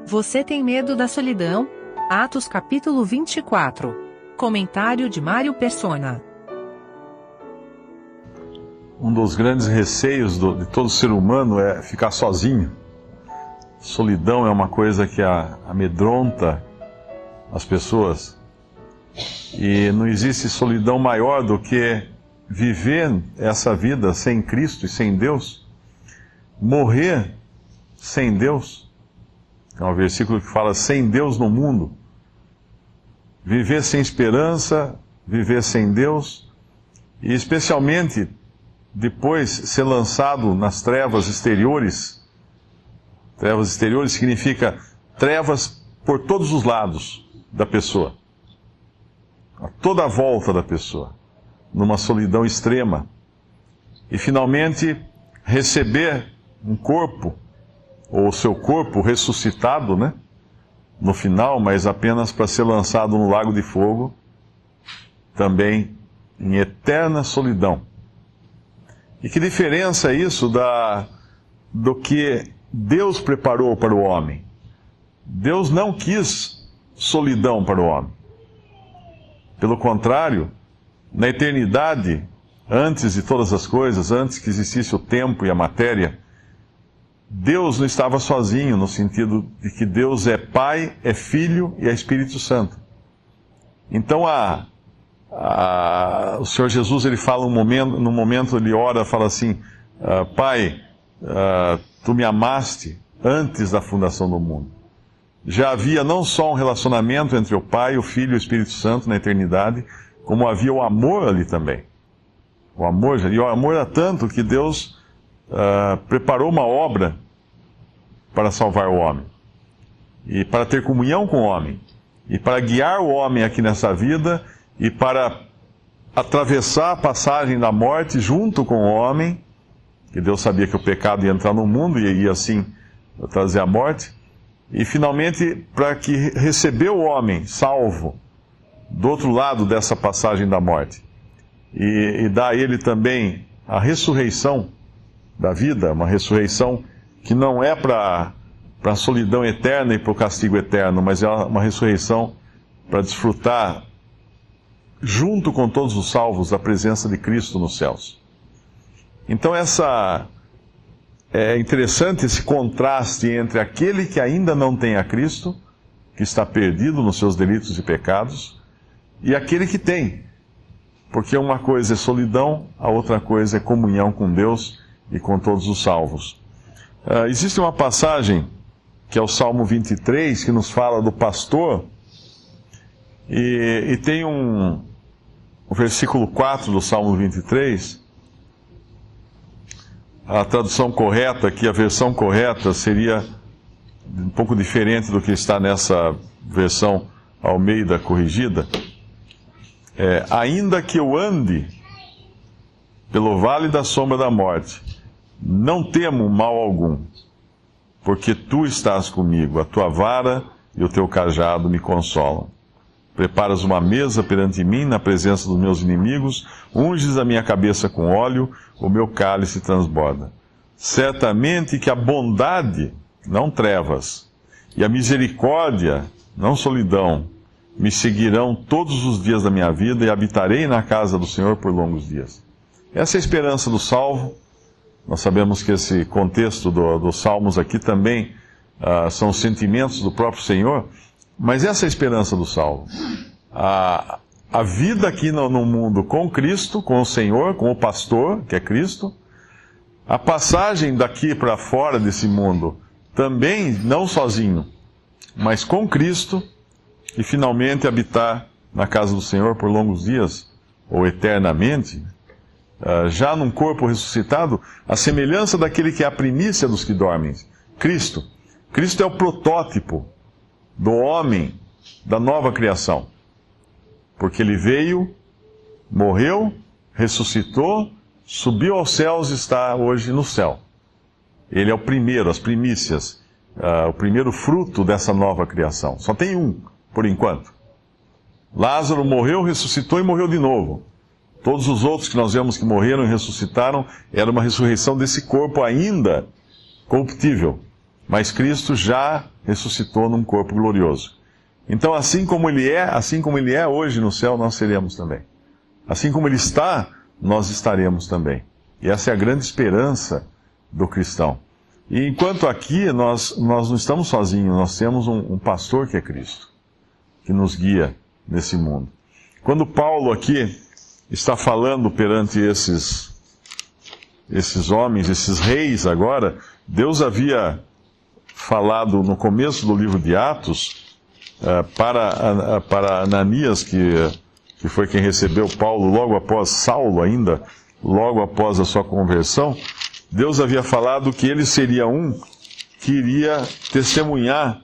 Você tem medo da solidão? Atos capítulo 24. Comentário de Mário Persona. Um dos grandes receios de todo ser humano é ficar sozinho. Solidão é uma coisa que amedronta as pessoas. E não existe solidão maior do que viver essa vida sem Cristo e sem Deus. Morrer sem Deus. É um versículo que fala sem Deus no mundo. Viver sem esperança, viver sem Deus, e especialmente depois ser lançado nas trevas exteriores. Trevas exteriores significa trevas por todos os lados da pessoa, a toda a volta da pessoa, numa solidão extrema. E finalmente receber um corpo, ou o seu corpo ressuscitado, né? No final, mas apenas para ser lançado no lago de fogo, também em eterna solidão. E que diferença é isso do que Deus preparou para o homem? Deus não quis solidão para o homem. Pelo contrário, na eternidade, antes de todas as coisas, antes que existisse o tempo e a matéria, Deus não estava sozinho, no sentido de que Deus é Pai, é Filho e é Espírito Santo. Então, o Senhor Jesus, ele fala no momento ele ora, fala assim, Pai, Tu me amaste antes da fundação do mundo. Já havia não só um relacionamento entre o Pai, o Filho e o Espírito Santo na eternidade, como havia o amor ali também. O amor era tanto que Deus preparou uma obra para salvar o homem, e para ter comunhão com o homem, e para guiar o homem aqui nessa vida, e para atravessar a passagem da morte junto com o homem, que Deus sabia que o pecado ia entrar no mundo e ia assim trazer a morte, e finalmente para que receber o homem salvo do outro lado dessa passagem da morte, e dar a ele também a ressurreição da vida, uma ressurreição que não é para a solidão eterna e para o castigo eterno, mas é uma ressurreição para desfrutar, junto com todos os salvos, da presença de Cristo nos céus. Então é interessante esse contraste entre aquele que ainda não tem a Cristo, que está perdido nos seus delitos e pecados, e aquele que tem. Porque uma coisa é solidão, a outra coisa é comunhão com Deus e com todos os salvos. Existe uma passagem, que é o Salmo 23, que nos fala do pastor, e tem o versículo 4 do Salmo 23, a tradução correta aqui, a versão correta seria um pouco diferente do que está nessa versão Almeida corrigida. Ainda que eu ande pelo vale da sombra da morte, não temo mal algum, porque Tu estás comigo, a Tua vara e o Teu cajado me consolam. Preparas uma mesa perante mim na presença dos meus inimigos, unges a minha cabeça com óleo, o meu cálice transborda. Certamente que a bondade, não trevas, e a misericórdia, não solidão, me seguirão todos os dias da minha vida e habitarei na casa do Senhor por longos dias. Essa é a esperança do salvo. Nós sabemos que esse contexto dos Salmos aqui também são sentimentos do próprio Senhor, mas essa é a esperança do salvo. A vida aqui no mundo com Cristo, com o Senhor, com o pastor, que é Cristo, a passagem daqui para fora desse mundo, também não sozinho, mas com Cristo, e finalmente habitar na casa do Senhor por longos dias, ou eternamente, já num corpo ressuscitado, a semelhança daquele que é a primícia dos que dormem, Cristo. Cristo é o protótipo do homem, da nova criação. Porque ele veio, morreu, ressuscitou, subiu aos céus e está hoje no céu. Ele é o primeiro, as primícias, o primeiro fruto dessa nova criação. Só tem um, por enquanto. Lázaro morreu, ressuscitou e morreu de novo. Todos os outros que nós vemos que morreram e ressuscitaram, era uma ressurreição desse corpo ainda corruptível. Mas Cristo já ressuscitou num corpo glorioso. Então, assim como ele é hoje no céu, nós seremos também. Assim como ele está, nós estaremos também. E essa é a grande esperança do cristão. E enquanto aqui nós não estamos sozinhos, nós temos um pastor que é Cristo, que nos guia nesse mundo. Quando Paulo aqui está falando perante esses homens, esses reis agora, Deus havia falado no começo do livro de Atos para Ananias, que foi quem recebeu Paulo logo após Saulo ainda, logo após a sua conversão. Deus havia falado que ele seria um que iria testemunhar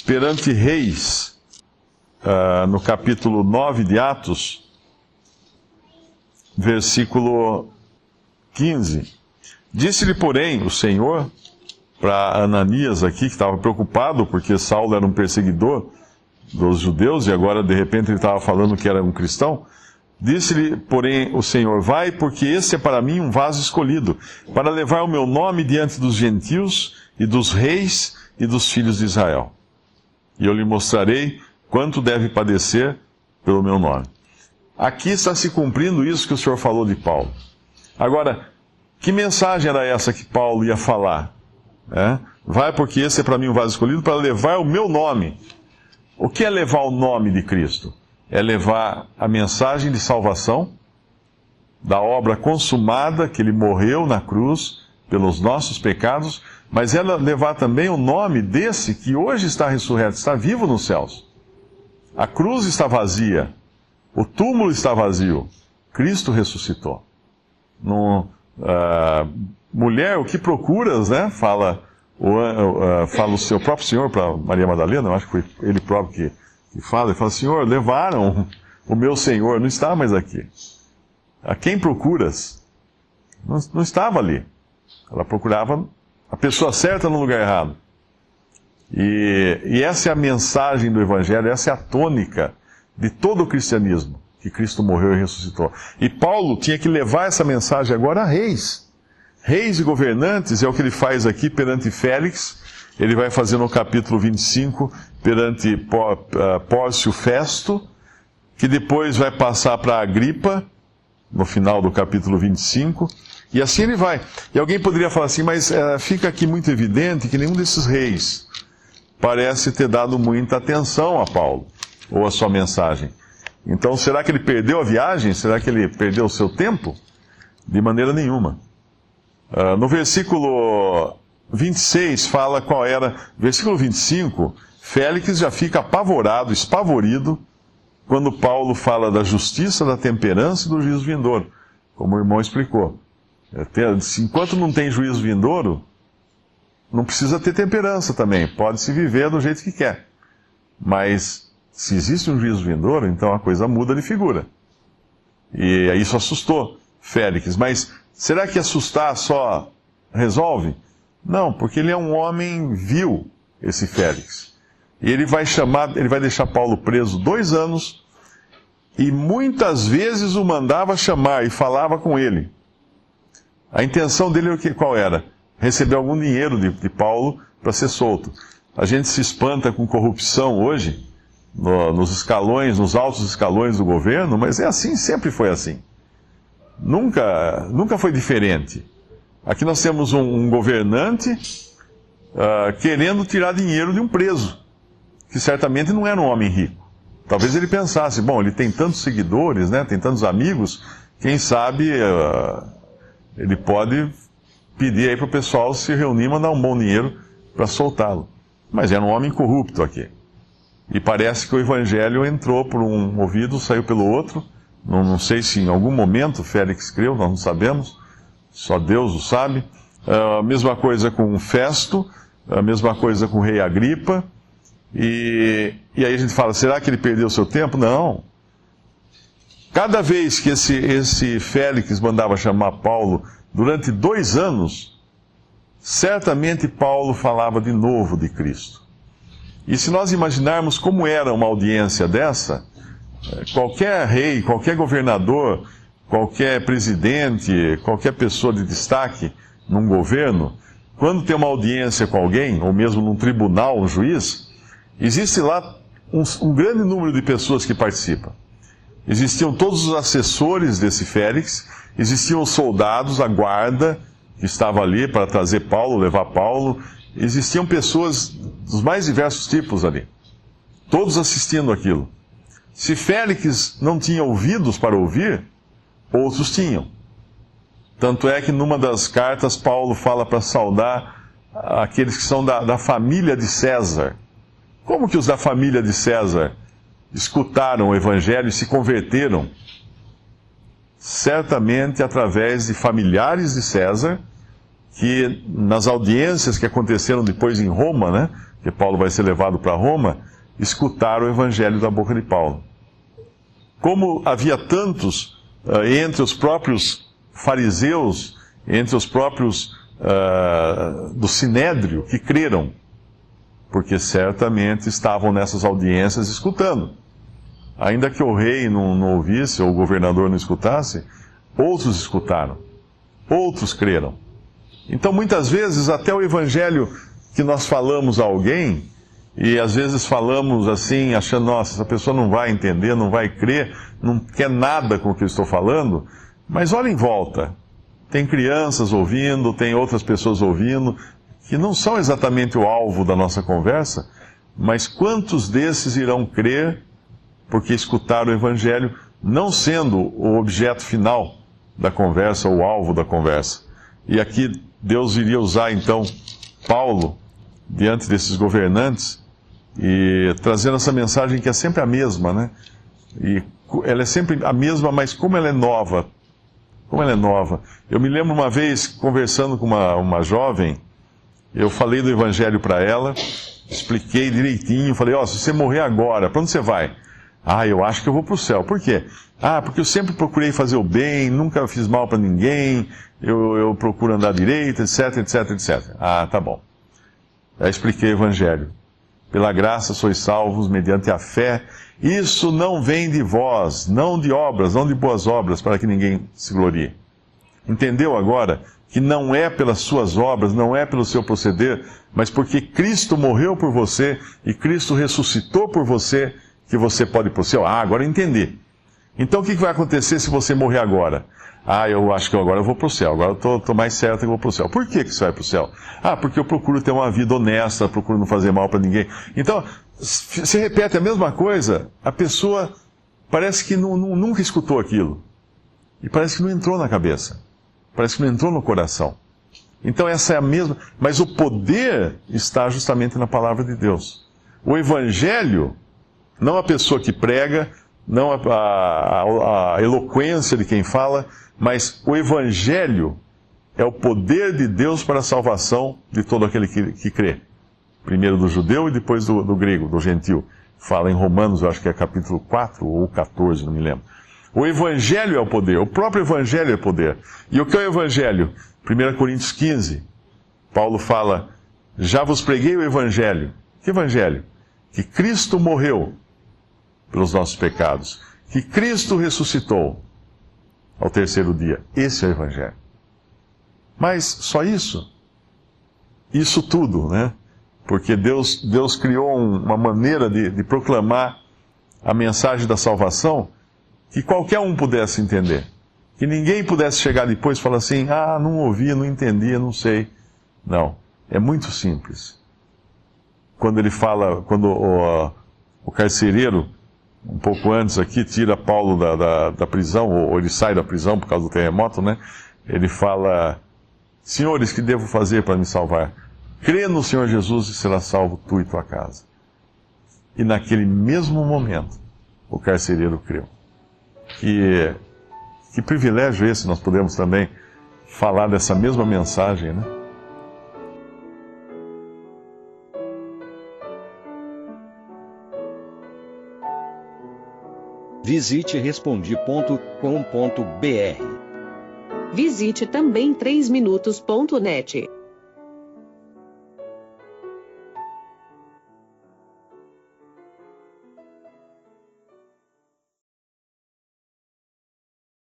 perante reis. No capítulo 9 de Atos, versículo 15. Disse-lhe, porém, o Senhor, para Ananias aqui, que estava preocupado, porque Saulo era um perseguidor dos judeus, e agora, de repente, ele estava falando que era um cristão. Disse-lhe, porém, o Senhor, vai, porque esse é para mim um vaso escolhido, para levar o meu nome diante dos gentios, e dos reis, e dos filhos de Israel. E eu lhe mostrarei quanto deve padecer pelo meu nome. Aqui está se cumprindo isso que o Senhor falou de Paulo. Agora, que mensagem era essa que Paulo ia falar? Vai, porque esse é para mim um vaso escolhido, para levar o meu nome. O que é levar o nome de Cristo? É levar a mensagem de salvação, da obra consumada, que ele morreu na cruz pelos nossos pecados, mas é levar também o nome desse que hoje está ressurreto, está vivo nos céus. A cruz está vazia, o túmulo está vazio, Cristo ressuscitou. Mulher, o que procuras, né? Fala o seu próprio Senhor para Maria Madalena, eu acho que foi ele próprio que fala, ele fala, Senhor, levaram o meu Senhor, não está mais aqui. A quem procuras? Não estava ali. Ela procurava a pessoa certa no lugar errado. E essa é a mensagem do Evangelho, essa é a tônica de todo o cristianismo, que Cristo morreu e ressuscitou. E Paulo tinha que levar essa mensagem agora a reis. Reis e governantes, é o que ele faz aqui perante Félix. Ele vai fazer no capítulo 25 perante Pórcio Festo, que depois vai passar para Agripa, no final do capítulo 25, e assim ele vai. E alguém poderia falar assim, mas fica aqui muito evidente que nenhum desses reis parece ter dado muita atenção a Paulo, ou a sua mensagem. Então, será que ele perdeu a viagem? Será que ele perdeu o seu tempo? De maneira nenhuma. No versículo 26 fala qual era. Versículo 25, Félix já fica apavorado, espavorido, quando Paulo fala da justiça, da temperança e do juízo vindouro, como o irmão explicou. Enquanto não tem juízo vindouro, não precisa ter temperança também, pode-se viver do jeito que quer. Mas, se existe um juízo vindouro, então a coisa muda de figura. E isso assustou Félix. Mas, será que assustar só resolve? Não, porque ele é um homem vil, esse Félix. E ele vai deixar Paulo preso 2 anos, e muitas vezes o mandava chamar e falava com ele. A intenção dele qual era? Receber algum dinheiro de Paulo para ser solto. A gente se espanta com corrupção hoje, nos escalões, nos altos escalões do governo, mas é assim, sempre foi assim. Nunca foi diferente. Aqui nós temos um governante querendo tirar dinheiro de um preso, que certamente não era um homem rico. Talvez ele pensasse, bom, ele tem tantos seguidores, né, tem tantos amigos, quem sabe ele pode pedir aí para o pessoal se reunir e mandar um bom dinheiro para soltá-lo. Mas era um homem corrupto aqui. E parece que o evangelho entrou por um ouvido, saiu pelo outro. Não sei se em algum momento Félix creu, nós não sabemos. Só Deus o sabe. A mesma coisa com Festo, a mesma coisa com o rei Agripa. E aí a gente fala, será que ele perdeu o seu tempo? Não. Cada vez que esse Félix mandava chamar Paulo, durante 2 anos, certamente Paulo falava de novo de Cristo. E se nós imaginarmos como era uma audiência dessa, qualquer rei, qualquer governador, qualquer presidente, qualquer pessoa de destaque num governo, quando tem uma audiência com alguém, ou mesmo num tribunal, um juiz, existe lá um grande número de pessoas que participam. Existiam todos os assessores desse Félix, existiam os soldados, a guarda, que estava ali para trazer Paulo, levar Paulo. Existiam pessoas dos mais diversos tipos ali, todos assistindo aquilo. Se Félix não tinha ouvidos para ouvir, outros tinham. Tanto é que numa das cartas Paulo fala para saudar aqueles que são da família de César. Como que os da família de César escutaram o Evangelho e se converteram? Certamente através de familiares de César, que nas audiências que aconteceram depois em Roma, né, que Paulo vai ser levado para Roma, escutaram o Evangelho da boca de Paulo. Como havia tantos entre os próprios fariseus, entre os próprios do Sinédrio, que creram, porque certamente estavam nessas audiências escutando. Ainda que o rei não ouvisse, ou o governador não escutasse, outros escutaram, outros creram. Então, muitas vezes, até o evangelho que nós falamos a alguém, e às vezes falamos assim, achando, nossa, essa pessoa não vai entender, não vai crer, não quer nada com o que eu estou falando, mas olha em volta. Tem crianças ouvindo, tem outras pessoas ouvindo, que não são exatamente o alvo da nossa conversa, mas quantos desses irão crer porque escutaram o evangelho, não sendo o objeto final da conversa, o alvo da conversa. E aqui Deus iria usar então Paulo diante desses governantes e trazendo essa mensagem que é sempre a mesma, né? E ela é sempre a mesma, mas como ela é nova. Como ela é nova. Eu me lembro uma vez conversando com uma jovem, eu falei do evangelho para ela, expliquei direitinho, falei, se você morrer agora, para onde você vai? Eu acho que eu vou para o céu. Por quê? Porque eu sempre procurei fazer o bem, nunca fiz mal para ninguém, eu procuro andar direito, etc, etc, etc. Tá bom. Aí expliquei o evangelho. Pela graça sois salvos mediante a fé. Isso não vem de vós, não de obras, não de boas obras, para que ninguém se glorie. Entendeu agora que não é pelas suas obras, não é pelo seu proceder, mas porque Cristo morreu por você e Cristo ressuscitou por você, que você pode ir para o céu? Agora eu entendi. Então o que vai acontecer se você morrer agora? Eu acho que agora eu vou para o céu, agora eu estou mais certo que eu vou para o céu. Por que você vai para o céu? Porque eu procuro ter uma vida honesta, procuro não fazer mal para ninguém. Então, se repete a mesma coisa, a pessoa parece que nunca escutou aquilo. E parece que não entrou na cabeça. Parece que não entrou no coração. Então essa é a mesma, mas o poder está justamente na palavra de Deus. O Evangelho, não a pessoa que prega, não a eloquência de quem fala, mas o Evangelho é o poder de Deus para a salvação de todo aquele que crê. Primeiro do judeu e depois do grego, do gentil. Fala em Romanos, eu acho que é capítulo 4 ou 14, não me lembro. O Evangelho é o poder, o próprio Evangelho é poder. E o que é o Evangelho? 1 Coríntios 15, Paulo fala, já vos preguei o Evangelho. Que Evangelho? Que Cristo morreu pelos nossos pecados, que Cristo ressuscitou ao terceiro dia. Esse é o Evangelho. Mas só isso? Isso tudo, né? Porque Deus criou uma maneira de proclamar a mensagem da salvação que qualquer um pudesse entender. Que ninguém pudesse chegar depois e falar assim, não ouvi, não entendi, não sei. Não, é muito simples. Quando ele fala, quando o carcereiro, um pouco antes aqui, tira Paulo da prisão, ou ele sai da prisão por causa do terremoto, né? Ele fala, senhores, que devo fazer para me salvar? Crê no Senhor Jesus e será salvo tu e tua casa. E naquele mesmo momento, o carcereiro creu. Que privilégio esse, nós podemos também falar dessa mesma mensagem, né? Visite Respondi.com.br. Visite também 3minutos.net.